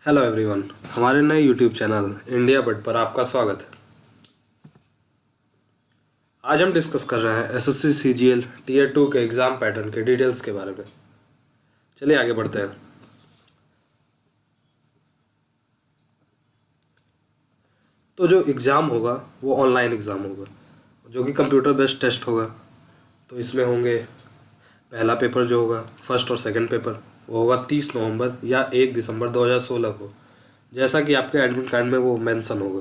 Hello everyone, हमारे नए YouTube channel India but पर आपका स्वागत है। आज हम डिस्कस कर रहे हैं एसएससी सीजीएल टीयर 2 के एग्ज़ाम पैटर्न के डिटेल्स के बारे में। चलिए आगे बढ़ते हैं। तो जो एग्ज़ाम होगा वो ऑनलाइन एग्ज़ाम होगा, जो कि कंप्यूटर बेस्ड टेस्ट होगा। तो इसमें होंगे पहला पेपर जो होगा फर्स्ट और सेकंड पेपर, वो होगा 30 नवंबर या 1 दिसंबर 2016 को, जैसा कि आपके एडमिट कार्ड में वो मेंशन होगा।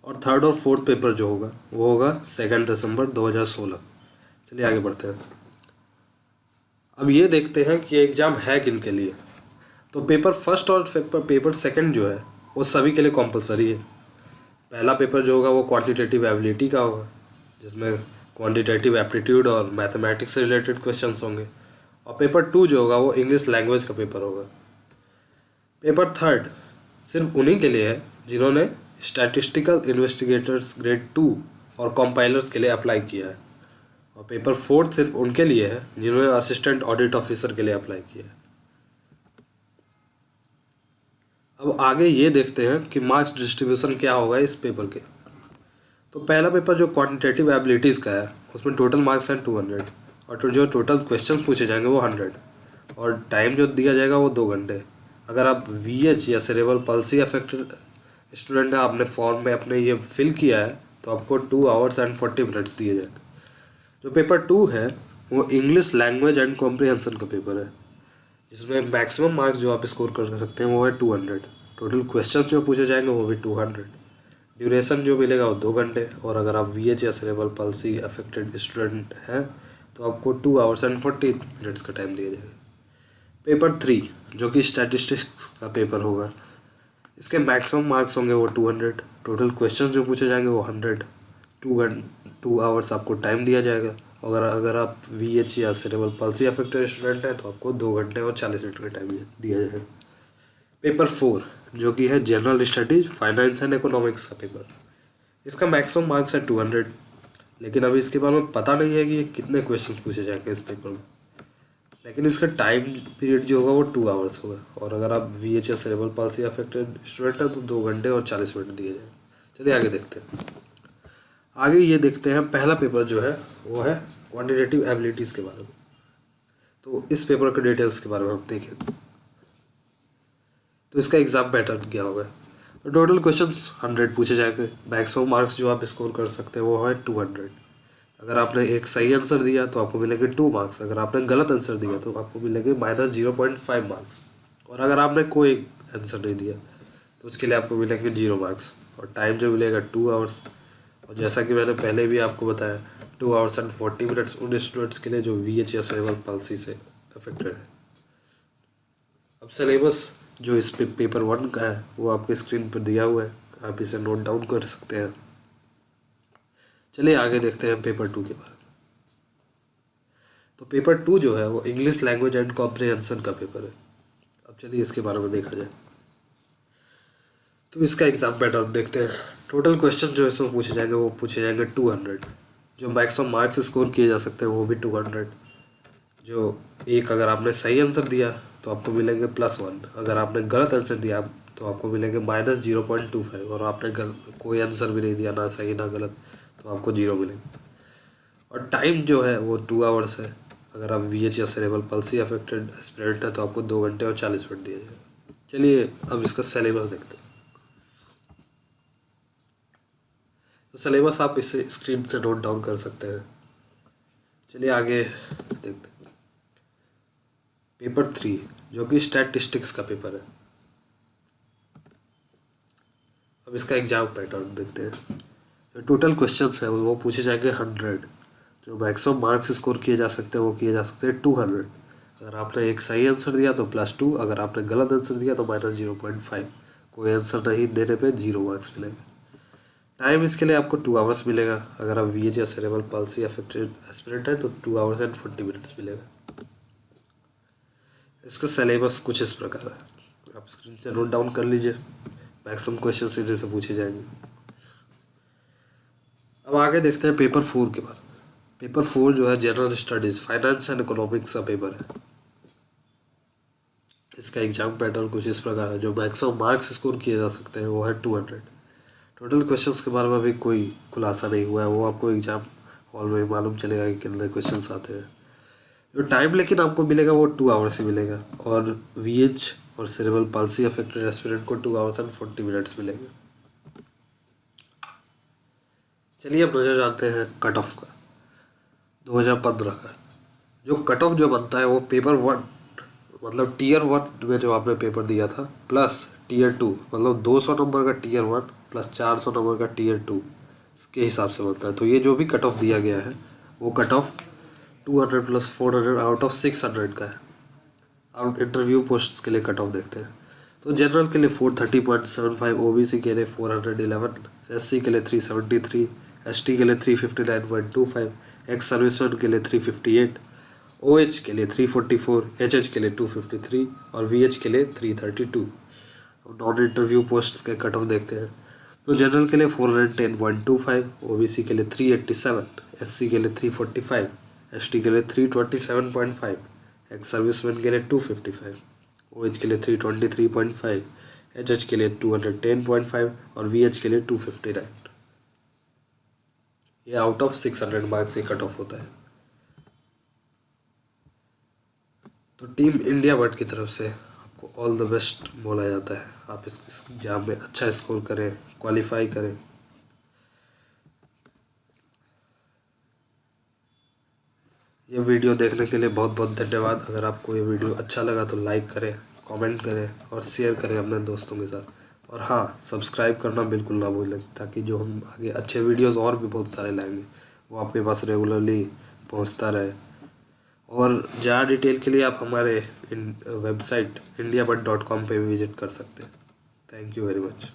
और थर्ड और फोर्थ पेपर जो होगा वो होगा 2 दिसंबर 2016। चलिए आगे बढ़ते हैं। अब ये देखते हैं कि एग्ज़ाम है किन के लिए। तो पेपर फर्स्ट और पेपर सेकंड जो है वो सभी के लिए कॉम्पलसरी है। पहला पेपर जो होगा वो क्वांटिटेटिव एबिलिटी का होगा, जिसमें क्वांटिटेटिव एप्टीट्यूड और मैथमेटिक्स से रिलेटेड क्वेश्चंस होंगे। और पेपर 2 जो होगा वो इंग्लिश लैंग्वेज का पेपर होगा। पेपर थर्ड सिर्फ उन्हीं के लिए है जिन्होंने स्टैटिस्टिकल इन्वेस्टिगेटर्स ग्रेड 2 और कंपाइलर्स के लिए अप्लाई किया है। और पेपर फोर्थ सिर्फ उनके लिए है जिन्होंने असिस्टेंट ऑडिट ऑफिसर के लिए अप्लाई किया है। अब आगे ये देखते हैं कि मार्क्स डिस्ट्रीब्यूशन क्या होगा इस पेपर के। तो पहला पेपर जो क्वांटिटेटिव एबिलिटीज़ का है उसमें टोटल मार्क्स हैं 200 और जो टोटल क्वेश्चंस पूछे जाएंगे वो 100 और टाइम जो दिया जाएगा वो 2 घंटे। अगर आप VH या सेरेब्रल पल्सी अफेक्टेड स्टूडेंट हैं, आपने फॉर्म में अपने ये फिल किया है, तो आपको 2 आवर्स एंड 40 मिनट्स दिए जाएंगे। जो पेपर 2 है वो इंग्लिश लैंग्वेज एंड कॉम्प्रिहेंशन का पेपर है, जिसमें मैक्सिमम मार्क्स जो आप स्कोर कर सकते हैं वो है 200। टोटल क्वेश्चंस जो पूछे जाएंगे वो भी 200। ड्यूरेशन जो मिलेगा वो 2 घंटे। और अगर आप VH या सेरेब्रल पल्सी अफेक्टेड स्टूडेंट हैं तो आपको 2 आवर्स एंड 40 मिनट्स का टाइम दिया जाएगा। पेपर 3 जो कि स्टैटिस्टिक्स का पेपर होगा, इसके मैक्सिमम मार्क्स होंगे वो 200। टोटल क्वेश्चंस जो पूछे जाएंगे वो 100। 2 आवर्स आपको टाइम दिया जाएगा। अगर आप VH या सेरेब्रल पल्सी अफेक्टेड स्टूडेंट हैं तो आपको 2 घंटे और 40 मिनट का टाइम दिया जाएगा। पेपर 4 जो कि है general studies finance and economics का पेपर, इसका मैक्सिमम मार्क्स है 200। लेकिन अभी इसके बारे में पता नहीं है कि ये कितने क्वेश्चंस पूछे जाएंगे इस पेपर में। लेकिन इसका टाइम पीरियड जो होगा वो 2 आवर्स होगा। और अगर आप VH या सेरेब्रल पल्सी अफेक्टेड स्टूडेंट हैं तो 2 घंटे और 40 मिनट दिए जाएंगे। चलिए आगे देखते हैं। आगे ये देखते हैं पहला पेपर जो है वो है क्वांटिटेटिव एबिलिटीज़ के बारे में। तो इस पेपर के डिटेल्स के बारे में हम देखें तो इसका एग्ज़ाम पैटर्न क्या होगा। तो टोटल क्वेश्चंस 100 पूछे जाएंगे। मैक्सिमम मार्क्स जो आप स्कोर कर सकते हैं वो है 200। अगर आपने एक सही आंसर दिया तो आपको मिलेंगे 2 मार्क्स। अगर आपने गलत आंसर दिया तो आपको मिलेंगे -0.5 मार्क्स। और अगर आपने कोई आंसर नहीं दिया तो उसके लिए आपको मिलेंगे 0 मार्क्स। और टाइम जो मिलेगा 2 आवर्स। और जैसा कि मैंने पहले भी आपको बताया 2 आवर्स एंड 40 मिनट्स उन स्टूडेंट्स के लिए जो VH या सेरेब्रल पल्सी से अफेक्टेड है। अब सिलेबस जो इस पेपर 1 का है वो आपके स्क्रीन पर दिया हुआ है, आप इसे नोट डाउन कर सकते हैं। चलिए आगे देखते हैं पेपर 2 के बारे में। तो पेपर 2 जो है वो इंग्लिश लैंग्वेज एंड कॉम्प्रिहेंशन का पेपर है। अब चलिए इसके बारे में देखा जाए। तो इसका एग्ज़ाम पैटर्न देखते हैं। टोटल क्वेश्चन जो इसमें पूछे जाएंगे वो पूछे जाएंगे 200। जो मैक्सिमम मार्क्स स्कोर किए जा सकते हैं वो भी 200। जो अगर आपने सही आंसर दिया तो आपको मिलेंगे +1। अगर आपने गलत आंसर दिया तो आपको मिलेंगे -0.25। और आपने कोई आंसर भी नहीं दिया, ना सही ना गलत, तो आपको 0 मिलेंगे। और टाइम जो है वो 2 आवर्स है। अगर आप VH या सेरेब्रल पल्सी अफेक्टेड स्टूडेंट है तो आपको 2 घंटे और 40 मिनट दिए जाएगा। चलिए अब इसका सिलेबस देखते हैं। तो सिलेबस आप इसे स्क्रीन से नोट डाउन कर सकते हैं। चलिए आगे देखते हैं। पेपर 3 जो कि स्टैटिस्टिक्स का पेपर है। अब इसका एग्जाम पैटर्न देखते हैं। जो टोटल क्वेश्चंस है वो पूछे जाएंगे 100। जो मैक्सिमम मार्क्स स्कोर किए जा सकते हैं वो किए जा सकते हैं 200। अगर आपने एक सही आंसर दिया तो +2। अगर आपने गलत आंसर दिया तो -0.5। कोई आंसर नहीं देने पे 0 मार्क्स मिलेंगे। टाइम इसके लिए आपको 2 आवर्स मिलेगा। अगर आप VH या सेरेब्रल पल्सी अफेक्टेड एस्पिरेंट है तो 2 आवर्स एंड 40 मिनट्स मिलेगा। इसका सिलेबस कुछ इस प्रकार है, आप स्क्रीन से नोट डाउन कर लीजिए। मैक्सिमम क्वेश्चन सीधे से पूछे जाएंगे। अब आगे देखते हैं पेपर 4 के बाद। पेपर 4 जो है general studies finance and economics का पेपर है। इसका एग्जाम पैटर्न कुछ इस प्रकार है। जो मैक्सिमम मार्क्स स्कोर किए जा सकते हैं वो है 200। टोटल क्वेश्चंस के बारे में अभी कोई खुलासा नहीं हुआ है, वो आपको एग्जाम हॉल में मालूम चलेगा कि कितने क्वेश्चंस आते हैं। जो टाइम लेकिन आपको मिलेगा वो 2 आवर्स ही मिलेगा, और VH और सेरेब्रल पाल्सी अफेक्टेड एस्पिरेंट को 2 आवर्स एंड 40 मिनट्स मिलेंगे। चलिए अब नजर जानते हैं कट ऑफ का 2015 का। जो कट ऑफ जो बनता है वो पेपर 1 मतलब टीयर 1 में जो आपने पेपर दिया था प्लस टीयर 2 मतलब 200 नंबर का टीयर 1 प्लस 400 नंबर का टीयर 2 के हिसाब से बनता है। तो ये जो भी कट ऑफ दिया गया है वो cut off 200 plus 400 out of 600 का है। अब इंटरव्यू पोस्ट्स के लिए कट ऑफ देखते हैं। तो जनरल के लिए 430.75, OBC के लिए 411, SC के लिए 373, ST के लिए 359.25, एक्स सर्विसमैन के लिए 358, OH के लिए 344, HH के लिए 253 और VH के लिए 332। अब नॉन इंटरव्यू पोस्ट्स के कट ऑफ देखते हैं। तो जनरल के लिए 410.25, OBC के लिए 387, SC के लिए 345, ST के लिए 327.5, एक्स सर्विसमैन के लिए 255, OH के लिए 323.5, HH के लिए 210.5 और VH के लिए 259। ये आउट ऑफ 600 मार्क्स से कट ऑफ होता है। तो टीम इंडिया बट की तरफ से आपको ऑल द बेस्ट बोला जाता है। आप इस एग्जाम में अच्छा स्कोर करें, क्वालिफाई करें। ये वीडियो देखने के लिए बहुत बहुत धन्यवाद। अगर आपको ये वीडियो अच्छा लगा तो लाइक करें, कमेंट करें और शेयर करें अपने दोस्तों के साथ। और हाँ, सब्सक्राइब करना बिल्कुल ना भूलें, ताकि जो हम आगे अच्छे वीडियोस और भी बहुत सारे लाएंगे वो आपके पास रेगुलरली पहुंचता रहे। और ज़्यादा डिटेल के लिए आप हमारे वेबसाइट indiabud.com पे विजिट कर सकते हैं। Thank you very much.